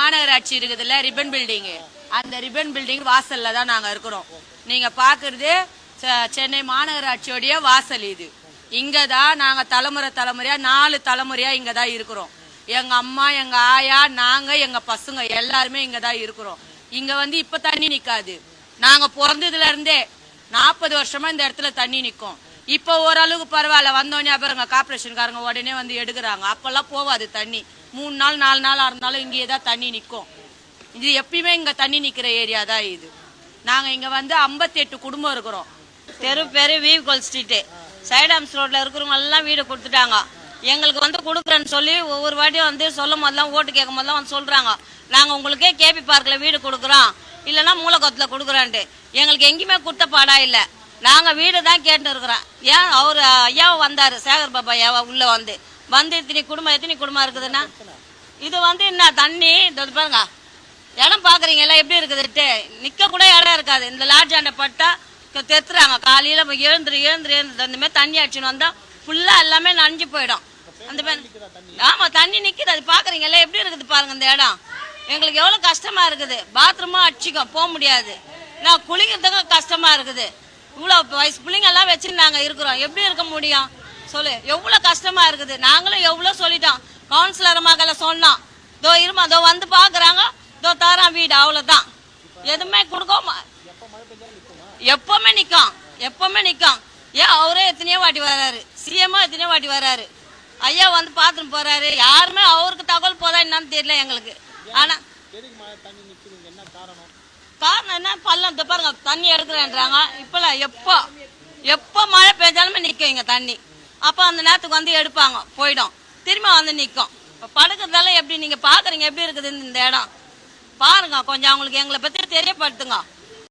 மாநகராட்சி இருக்குதுல்ல ribbon building, அந்த ரிப்பன் பில்டிங் வாசல்ல தான் நாங்க இருக்கிறோம். நீங்க பாக்குறது சென்னை மாநகராட்சியோடைய வாசல் இது. இங்கதான் நாங்க தலைமுறையா 4 தலைமுறையா இங்கதான் இருக்கிறோம். எங்க அம்மா, எங்க ஆயா, நாங்க, எங்க பசங்க எல்லாருமே இங்கதான் இருக்கிறோம். இங்க இப்ப தண்ணி நிக்காது. நாங்க பிறந்ததுல இருந்தே 40 வருஷமா இந்த இடத்துல தண்ணி நிக்கும். இப்ப ஓரளவுக்கு பரவாயில்ல. வந்தோடனே பாருங்க கார்பரேஷன்காரங்க உடனே எடுக்கிறாங்க. அப்பெல்லாம் போவாது தண்ணி. 3 நாள் 4 நாள் இருந்தாலும் இங்கேதான் தண்ணி நிக்கும். இது எப்பயுமே இங்க தண்ணி நிக்கிற ஏரியா தான் இது. நாங்க இங்க 58 குடும்பம் இருக்கிறோம். தெரு பேரு வீவ்கோல் ஸ்ட்ரீட் சைடாம்ஸ் ரோட்ல இருக்கிறவங்க எல்லாம் வீடு கொடுத்துட்டாங்க. எங்களுக்கு கொடுக்குறேன்னு சொல்லி ஒவ்வொரு வாட்டியும் சொல்லும் போதெல்லாம் ஓட்டு கேட்கும் போதெல்லாம் சொல்றாங்க, நாங்க உங்களுக்கே கேபி பார்க்ல வீடு கொடுக்குறோம், இல்லைன்னா மூலக்கோத்துல கொடுக்குறோன்ட்டு. எங்களுக்கு எங்கேயுமே கொடுத்த பாடா இல்ல. நாங்க வீடு தான் கேட்டு இருக்கிறோம். ஏன் அவரு ஐயாவும் வந்தாரு, சேகர் பாபா ஐயாவா உள்ள வந்து எத்தனை குடும்பம் இருக்குதுன்னா இது என்ன தண்ணி பாருங்க. இடம் பாக்குறீங்க எப்படி இருக்குதுட்டு, நிக்க கூட இடம் இருக்காது. இந்த லாட்ஜ் ஆண்ட பட்டா தெத்துறாங்க. காலையில எழுந்துரு அந்த மாதிரி தண்ணி அடிச்சுன்னு வந்தா ஃபுல்லா எல்லாமே நனைஞ்சு போயிடும். அந்த ஆமா தண்ணி நிக்குது. அது பாக்குறீங்கல்ல எப்படி இருக்குது பாருங்க. இந்த இடம் எங்களுக்கு எவ்வளவு கஷ்டமா இருக்குது. பாத்ரூமும் அடிச்சுக்கும் போக முடியாது. நான் குளிக்கிறதுக்கு கஷ்டமா இருக்குது. இவ்வளவு வயசு பிள்ளைங்க எல்லாம் வச்சு நாங்க இருக்கிறோம். எப்படி இருக்க முடியும் சொல்லு? எவ்வளவு கஷ்டமா இருக்குது. நாங்களும் எவ்வளவு சொல்லிட்டோம். கவுன்சிலர் மகளை சொன்னோம், இதோ வந்து பாக்குறாங்க, தரான் வீடு, அவ்வளவுதான். எதுவுமே கொடுக்க எப்பவுமே நிக்கும். ஏன் அவரே எத்தனையோ வாட்டி வர்றாரு, சிஎம் எத்தனையோ வாட்டி வர்றாரு, ஐயா பாத்துட்டு போறாரு. யாருமே அவருக்கு தகவல் போதா என்னன்னு தெரியல எங்களுக்கு. ஆனா காரணம் என்ன, பள்ளம் பாருங்க தண்ணி எடுக்கிறேன்றாங்க. இப்பெல்லாம் எப்ப மழை பெஞ்சாலுமே நிக்கும் இங்க தண்ணி. அப்ப அந்த நேரத்துக்கு எடுப்பாங்க, போயிடும், திரும்ப நிக்கும். படுக்கிறதால எப்படி நீங்க பாக்குறீங்க எப்படி இருக்குது இந்த இடம் பாருங்க. கொஞ்சம் அவங்களுக்கு எங்களை பத்தி தெரியப்படுத்துங்க.